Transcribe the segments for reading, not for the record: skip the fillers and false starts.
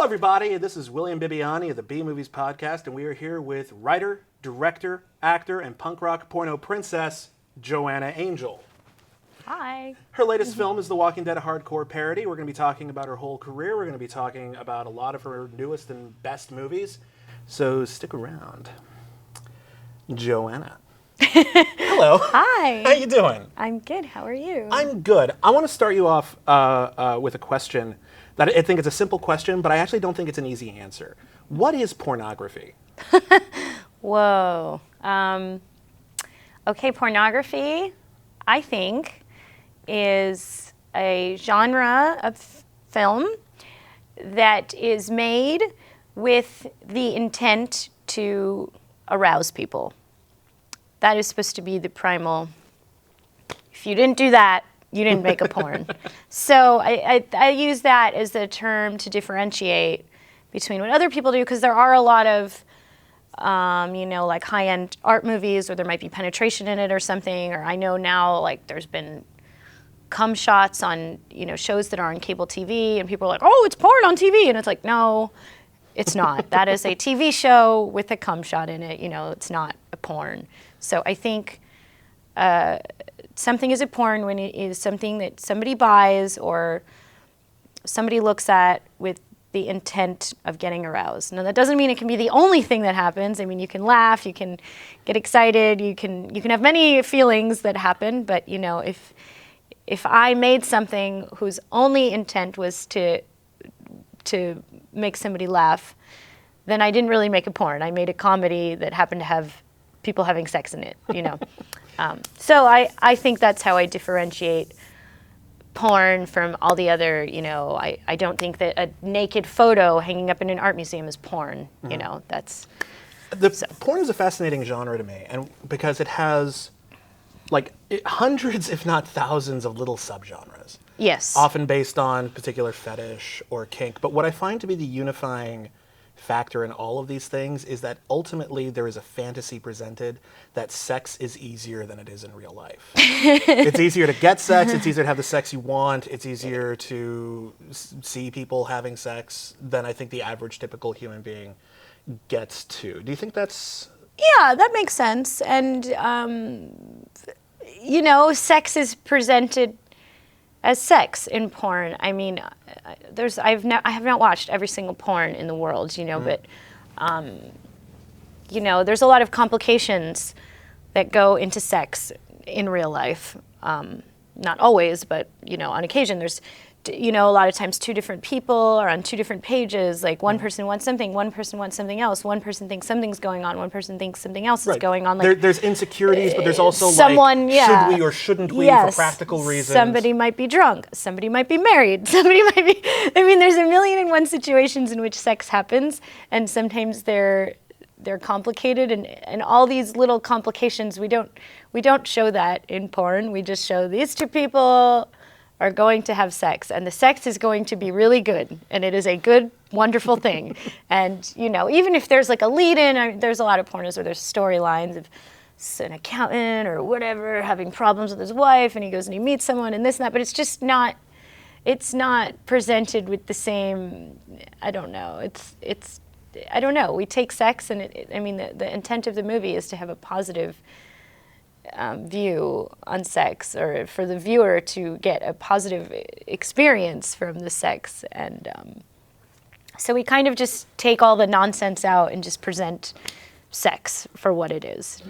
Hello, everybody. This is William Bibbiani of the B Movies Podcast, and we are here with writer, director, actor, and punk rock porno princess, Joanna Angel. Hi. Her latest film is The Walking Dead, a hardcore parody. We're going to be talking about her whole career. We're going to be talking about a lot of her newest and best movies. So stick around. Joanna. Hello. Hi. How you doing? I'm good. How are you? I'm good. I want to start you off with a question that I think it's a simple question, but I actually don't think it's an easy answer. What is pornography? Whoa. Okay, pornography, I think, is a genre of film that is made with the intent to arouse people. That is supposed to be the primal. If you didn't do that, you didn't make a porn. So I use that as a term to differentiate between what other people do, because there are a lot of, like high-end art movies where there might be penetration in it or something, or I know now like there's been cum shots on, shows that are on cable TV, and people are like, oh, it's porn on TV, and it's like, no, it's not. That is a TV show with a cum shot in it, it's not a porn. So I think something is a porn when it is something that somebody buys or somebody looks at with the intent of getting aroused. Now that doesn't mean it can be the only thing that happens. I mean, you can laugh, you can get excited, you can have many feelings that happen, but if I made something whose only intent was to make somebody laugh, then I didn't really make a porn. I made a comedy that happened to have people having sex in it, So I think that's how I differentiate porn from all the other, I don't think that a naked photo hanging up in an art museum is porn, that's... Porn is a fascinating genre to me, and because it has hundreds, if not thousands, of little subgenres. Yes. Often based on particular fetish or kink. But what I find to be the unifying factor in all of these things is that ultimately there is a fantasy presented that sex is easier than it is in real life. It's easier to get sex, it's easier to have the sex you want, it's easier to see people having sex than I think the average typical human being gets to. Do you think that's... Yeah, that makes sense. And, sex is presented as sex in porn. I mean, I have not watched every single porn in the world, but, there's a lot of complications that go into sex in real life. Not always, but, on occasion there's, a lot of times two different people are on two different pages. Like one person wants something, one person wants something else. One person thinks something's going on, one person thinks something else is going on. Like there's insecurities, but there's also should we or shouldn't we for practical reasons? Somebody might be drunk. Somebody might be married. Somebody might be. I mean, there's a million and one situations in which sex happens, and sometimes they're complicated, and all these little complications. We don't show that in porn. We just show these two people are going to have sex, and the sex is going to be really good, and it is a good, wonderful thing. And, even if there's like a lead-in, there's a lot of pornos where there's storylines of an accountant or whatever having problems with his wife, and he goes and he meets someone and this and that, but it's just not, it's not presented with the same, I don't know, I don't know. We take sex, and the intent of the movie is to have a positive view on sex, or for the viewer to get a positive experience from the sex, and so we kind of just take all the nonsense out and just present sex for what it is,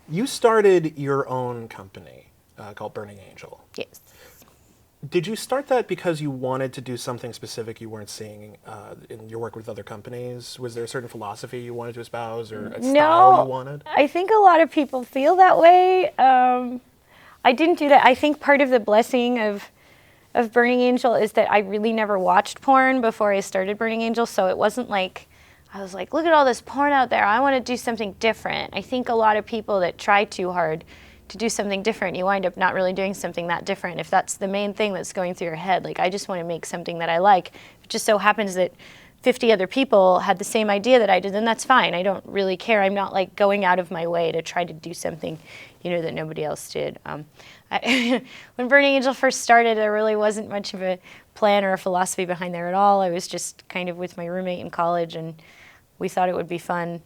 You started your own company called Burning Angel. Yes. Did you start that because you wanted to do something specific you weren't seeing in your work with other companies? Was there a certain philosophy you wanted to espouse, or a style you wanted? I think a lot of people feel that way. I didn't do that. I think part of the blessing of Burning Angel is that I really never watched porn before I started Burning Angel, so it wasn't like I was like, look at all this porn out there. I want to do something different. I think a lot of people that try too hard to do something different, you wind up not really doing something that different if that's the main thing that's going through your head. Like, I just want to make something that I like. It just so happens that 50 other people had the same idea that I did, then that's fine. I don't really care. I'm not like going out of my way to try to do something, that nobody else did. When Burning Angel first started, there really wasn't much of a plan or a philosophy behind there at all. I was just kind of with my roommate in college, and we thought it would be fun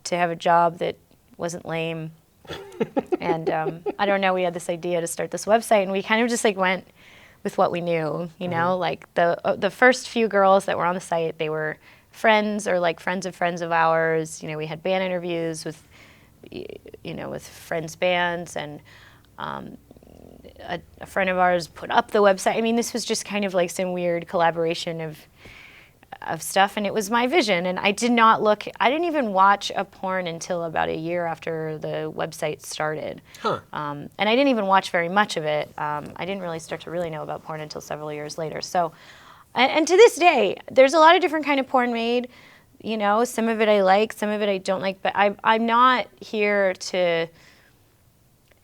to have a job that wasn't lame. And I don't know, we had this idea to start this website, and we kind of just like went with what we knew, you know, like the first few girls that were on the site, they were friends or like friends of ours. You know, we had band interviews with, you know, with friends' bands, and a friend of ours put up the website. I mean, this was just kind of like some weird collaboration of stuff, and it was my vision. And I didn't even watch a porn until about a year after the website started. And I didn't even watch very much of it. I didn't really start to really know about porn until several years later. So, and to this day, there's a lot of different kind of porn made. You know, some of it I like, some of it I don't like, but I'm not here to,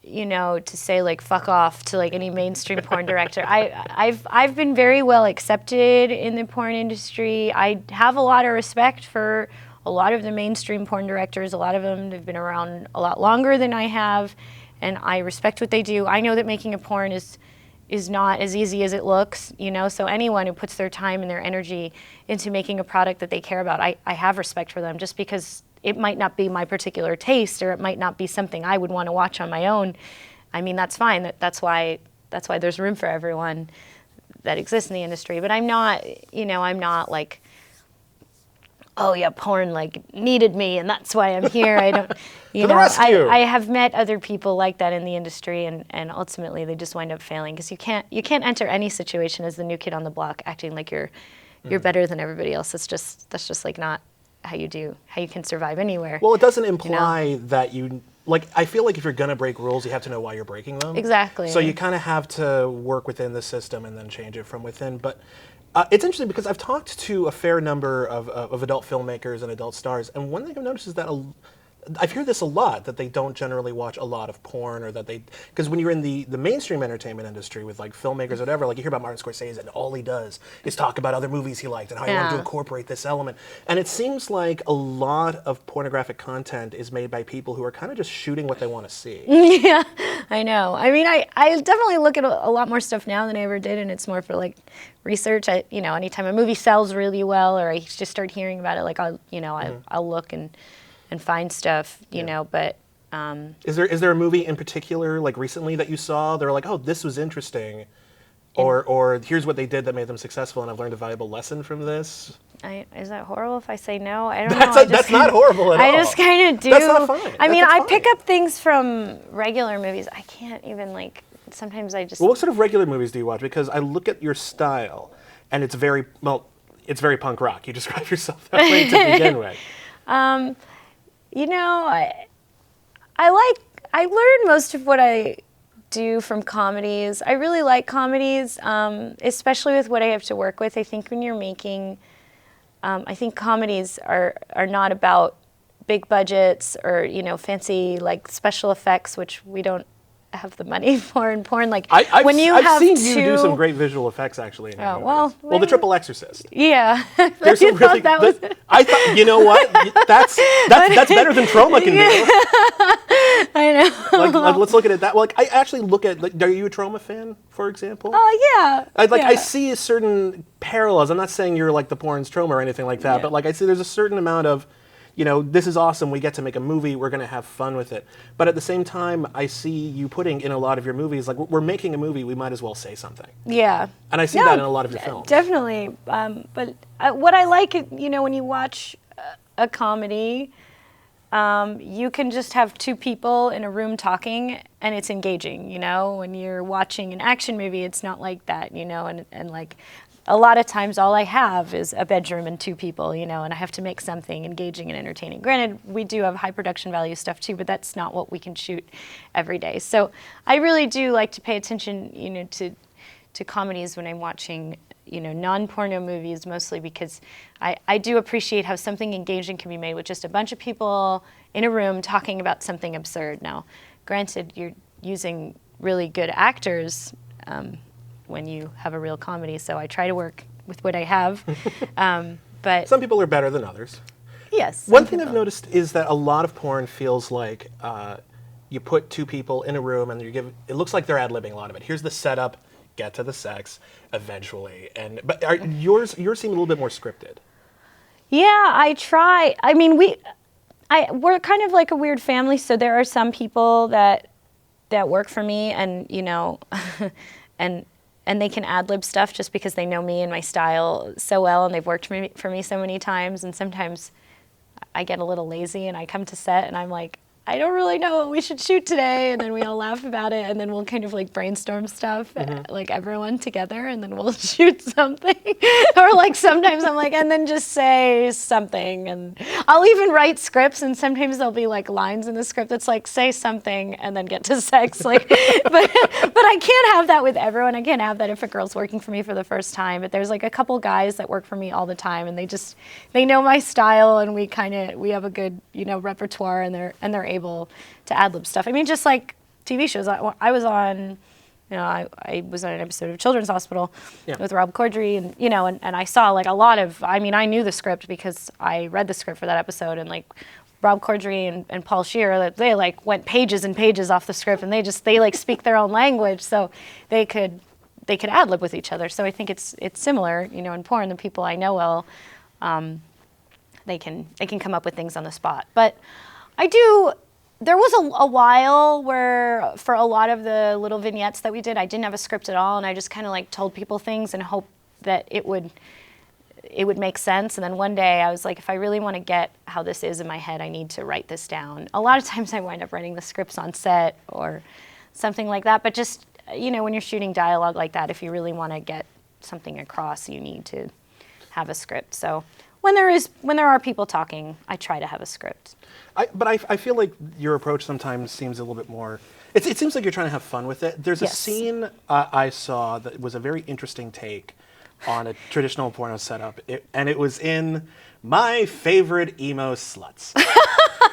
you know, to say like fuck off to like any mainstream porn director. I've been very well accepted in the porn industry. I have a lot of respect for a lot of the mainstream porn directors. A lot of them have been around a lot longer than I have, and I respect what they do. I know that making a porn is not as easy as it looks, you know, so anyone who puts their time and their energy into making a product that they care about, I have respect for them, just because it might not be my particular taste, or it might not be something I would want to watch on my own. I mean, that's fine. That's why there's room for everyone that exists in the industry. But I'm not, you know, I'm not like, oh yeah, porn like needed me and that's why I'm here. I don't, you know, I have met other people like that in the industry, and ultimately they just wind up failing, because you can't enter any situation as the new kid on the block acting like you're better than everybody else. That's just like not how you can survive anywhere. Well, it doesn't imply that like, I feel like if you're gonna break rules, you have to know why you're breaking them. Exactly. So you kind of have to work within the system and then change it from within. But it's interesting because I've talked to a fair number of adult filmmakers and adult stars, and one thing I've noticed is that I've heard this a lot, that they don't generally watch a lot of porn, or that because when you're in the mainstream entertainment industry with like filmmakers or whatever, like you hear about Martin Scorsese and all he does is talk about other movies he liked and how he wanted to incorporate this element. And it seems like a lot of pornographic content is made by people who are kind of just shooting what they want to see. Yeah, I know. I mean, I definitely look at a lot more stuff now than I ever did, and it's more for like research. You know, anytime a movie sells really well, or I just start hearing about it, like I'll look and find stuff, you know, but... Is there a movie in particular, like recently, that you saw, they're like, oh, this was interesting, or here's what they did that made them successful, and I've learned a valuable lesson from this? Is that horrible if I say no? I don't know. That's not horrible at all. I just kind of do. That's not fine. I mean, that's I fine. pick up things from regular movies. I can't even, like, sometimes I just... Well, what sort of regular movies do you watch? Because I look at your style, and it's very punk rock. You describe yourself that way to begin with. You know, I learned most of what I do from comedies. I really like comedies, especially with what I have to work with. I think when you're making, I think comedies are not about big budgets or, you know, fancy like special effects, which we don't have the money for in porn. Like I've seen you do some great visual effects actually. In well, The Triple Exorcist. Yeah, There's some really. I thought, you know what? That's better than Trauma can do. I know. Like let's look at it that. Like I actually look at. Like, are you a Trauma fan, for example? Yeah. I see a certain parallels. I'm not saying you're like the porn's Trauma or anything like that, but like I see there's a certain amount of, you know, this is awesome, we get to make a movie, we're going to have fun with it. But at the same time, I see you putting in a lot of your movies, like, we're making a movie, we might as well say something. Yeah. And I see that in a lot of your films. Definitely. But what I like, you know, when you watch a comedy, you can just have two people in a room talking, and it's engaging, you know? When you're watching an action movie, it's not like that, you know? And like, a lot of times all I have is a bedroom and two people, you know, and I have to make something engaging and entertaining. Granted, we do have high production value stuff too, but that's not what we can shoot every day. So I really do like to pay attention, you know, to comedies when I'm watching, you know, non-porno movies, mostly because I do appreciate how something engaging can be made with just a bunch of people in a room talking about something absurd. Now, granted, you're using really good actors, when you have a real comedy, so I try to work with what I have. But some people are better than others. Yes. One thing I've noticed is that a lot of porn feels like you put two people in a room and it looks like they're ad-libbing a lot of it. Here's the setup, get to the sex eventually. But yours seem a little bit more scripted. Yeah, I try. I mean, we're kind of like a weird family, so there are some people that work for me, and and they can ad-lib stuff just because they know me and my style so well, and they've worked for me so many times. And sometimes I get a little lazy, and I come to set, and I'm like, I don't really know what we should shoot today, and then we all laugh about it, and then we'll kind of like brainstorm stuff, like everyone together, and then we'll shoot something. Or like sometimes I'm like, and then just say something, and I'll even write scripts, and sometimes there'll be like lines in the script that's like, say something and then get to sex, like, but I can't have that with everyone. I can't have that if a girl's working for me for the first time. But there's like a couple guys that work for me all the time, and they know my style, and we have a good repertoire, and they're able to ad-lib stuff. I mean, just like TV shows. I was on, I was on an episode of Children's Hospital with Rob Corddry, and I saw like a lot of, I mean, I knew the script because I read the script for that episode, and like Rob Corddry and Paul Scheer, they like went pages and pages off the script, and they like speak their own language, so they could ad-lib with each other. So I think it's similar, in porn, the people I know well, they can come up with things on the spot. But there was a while where for a lot of the little vignettes that we did, I didn't have a script at all, and I just kind of like told people things and hoped that it would make sense. And then one day I was like, if I really want to get how this is in my head, I need to write this down. A lot of times I wind up writing the scripts on set or something like that. But just, when you're shooting dialogue like that, if you really want to get something across, you need to have a script. So when there are people talking, I try to have a script. But I feel like your approach sometimes seems a little bit more. It seems like you're trying to have fun with it. There's a scene I saw that was a very interesting take on a traditional porno setup, and it was in My Favorite Emo Sluts.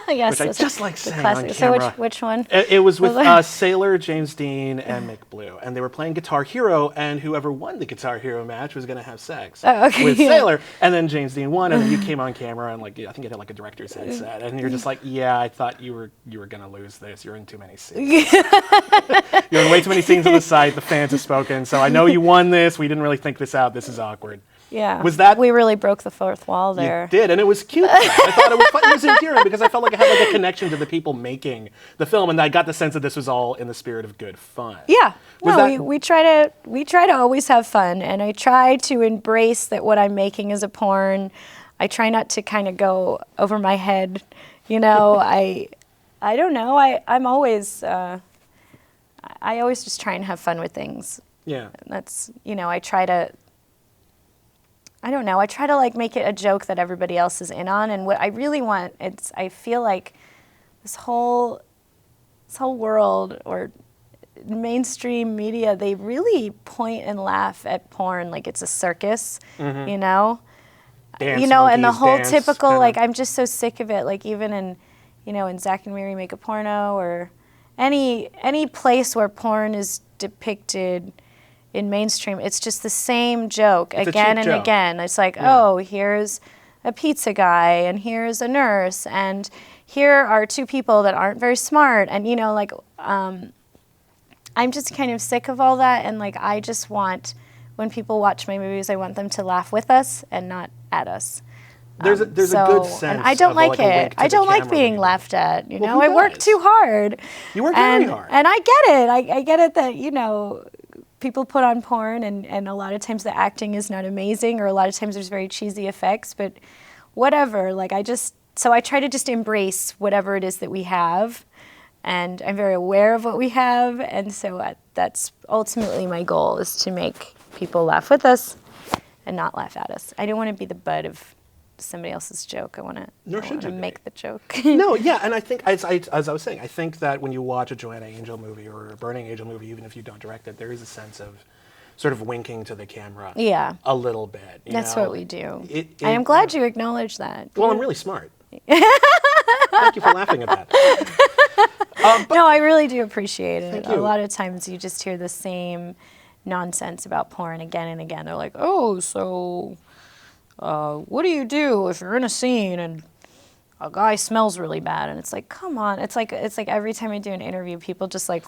Yes, which I just like saying classic. on camera. So which one? It was with Sailor, James Dean, and Mick Blue, and they were playing Guitar Hero, and whoever won the Guitar Hero match was going to have sex with Sailor, and then James Dean won, and then you came on camera, and like I think it had like a director's headset, and you're just like, yeah, I thought you were going to lose this. You're in too many scenes. You're in way too many scenes on the site. The fans have spoken, so I know you won this. We didn't really think this out. This is awkward. Yeah. Was that? We really broke the fourth wall there. You did, and it was cute. I thought it was fun. It was endearing because I felt like I had like a connection to the people making the film, and I got the sense that this was all in the spirit of good fun. Yeah. We try to always have fun, and I try to embrace that what I'm making is a porn. I try not to kind of go over my head. I don't know. I'm always I always just try and have fun with things. Yeah. That's I don't know. I try to like make it a joke that everybody else is in on, and what I really want, I feel like this whole world or mainstream media, they really point and laugh at porn like it's a circus, Dance and monkeys, the whole dance, typical like I'm just so sick of it. Like even in in Zach and Miri Make a Porno or any place where porn is depicted in mainstream, it's just the same joke again and again. It's like, oh, here's a pizza guy, and here's a nurse, and here are two people that aren't very smart, and I'm just kind of sick of all that, and like I just want, when people watch my movies, I want them to laugh with us and not at us. There's a good sense. And I don't like it. I don't like being laughed at. I work too hard. You work very hard. And I get it. I get it that people put on porn, and a lot of times the acting is not amazing, or a lot of times there's very cheesy effects, but whatever. Like so I try to just embrace whatever it is that we have, and I'm very aware of what we have, and so that's ultimately my goal, is to make people laugh with us and not laugh at us. I don't want to be the butt of somebody else's joke. I want to make the joke. No, yeah, and I think, as I was saying, I think that when you watch a Joanna Angel movie or a Burning Angel movie, even if you don't direct it, there is a sense of sort of winking to the camera a little bit. That's what we do. I am glad you acknowledge that. Well, I'm really smart. Thank you for laughing at that. No, I really do appreciate it. Thank you. A lot of times you just hear the same nonsense about porn again and again. They're like, oh, so what do you do if you're in a scene and a guy smells really bad? And it's like, come on. It's like every time I do an interview, people just like,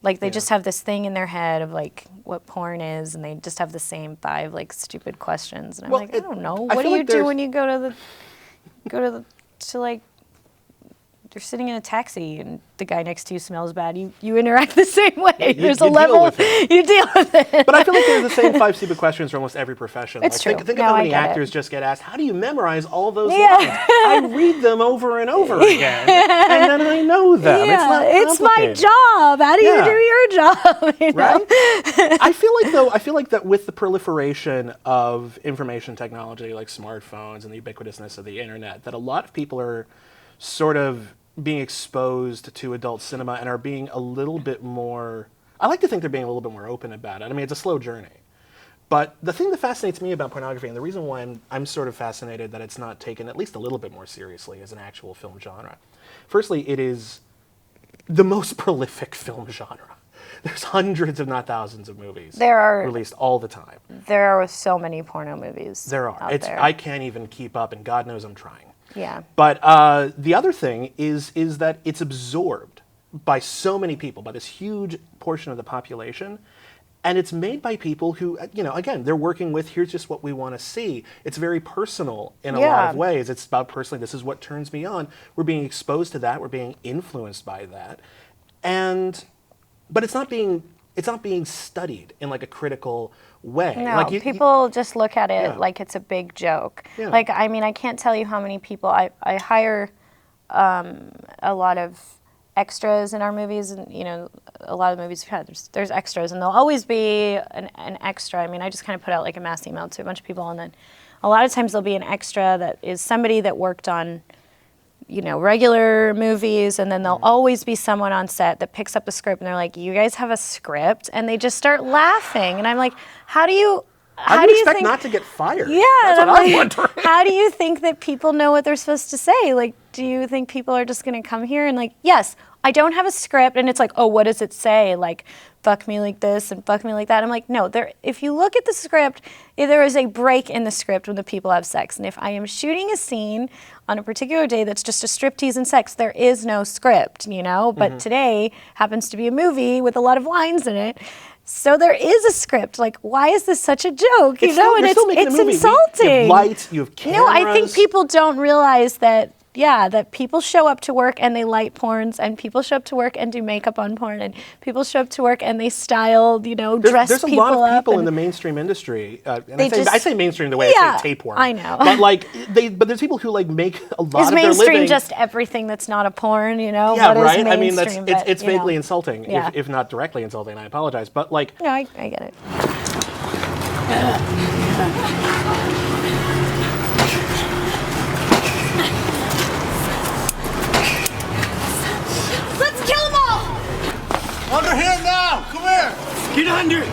Like they just have this thing in their head of like what porn is, and they just have the same 5 like stupid questions. And I'm like, I don't know. What do you do when you go to like you're sitting in a taxi and the guy next to you smells bad? You interact the same way. There's a level you deal with it. But I feel like there's the same 5 stupid questions for almost every profession. It's true. Think of how many actors just get asked, how do you memorize all those lines? I read them over and over again, and then I know them. It's my job. How do you do your job? You know? Right? I feel like that with the proliferation of information technology like smartphones and the ubiquitousness of the internet, that a lot of people are sort of being exposed to adult cinema and are being a little bit more, I like to think they're being a little bit more open about it. I mean, it's a slow journey. But the thing that fascinates me about pornography, and the reason why I'm sort of fascinated that it's not taken at least a little bit more seriously as an actual film genre. Firstly, it is the most prolific film genre. There's hundreds, if not thousands, of movies released all the time. There are so many porno movies. There are. I can't even keep up, and God knows I'm trying. Yeah. But the other thing is that it's absorbed by so many people, by this huge portion of the population, and it's made by people who, again, they're working with, here's just what we want to see. It's very personal in a lot of ways. It's about personally, this is what turns me on. We're being exposed to that. We're being influenced by that. But it's not being studied in like a critical way. No, like people just look at it like it's a big joke. Yeah. Like, I mean, I can't tell you how many people I hire a lot of extras in our movies, and a lot of the movies we've had, there's extras, and there'll always be an extra. I mean, I just kind of put out like a mass email to a bunch of people, and then a lot of times there'll be an extra that is somebody that worked on regular movies, and then there'll always be someone on set that picks up the script and they're like, you guys have a script? And they just start laughing. And I'm like, how do you expect think, not to get fired? Yeah. That's what I'm wondering. How do you think that people know what they're supposed to say? Like, do you think people are just going to come here and like, yes, I don't have a script, and it's like, oh, what does it say? Like, fuck me like this and fuck me like that. I'm like, no, if you look at the script, there is a break in the script when the people have sex. And if I am shooting a scene on a particular day that's just a striptease and sex, there is no script, But today happens to be a movie with a lot of lines in it. So there is a script. Like, why is this such a joke? It's insulting. You have lights, you have cameras. No, I think people don't realize that people show up to work and they light porns, and people show up to work and do makeup on porn, and people show up to work and they style, dress people up. There's a lot of people in the mainstream industry, and I say mainstream the way I say tapeworm. I know. But but there's people who like make a lot of their living. Is mainstream just everything that's not a porn, Yeah, what right? Is I mean, it's but, vaguely insulting, if not directly insulting, I apologize. But like... No, I get it. Under him now! Come here! Get under! Wait!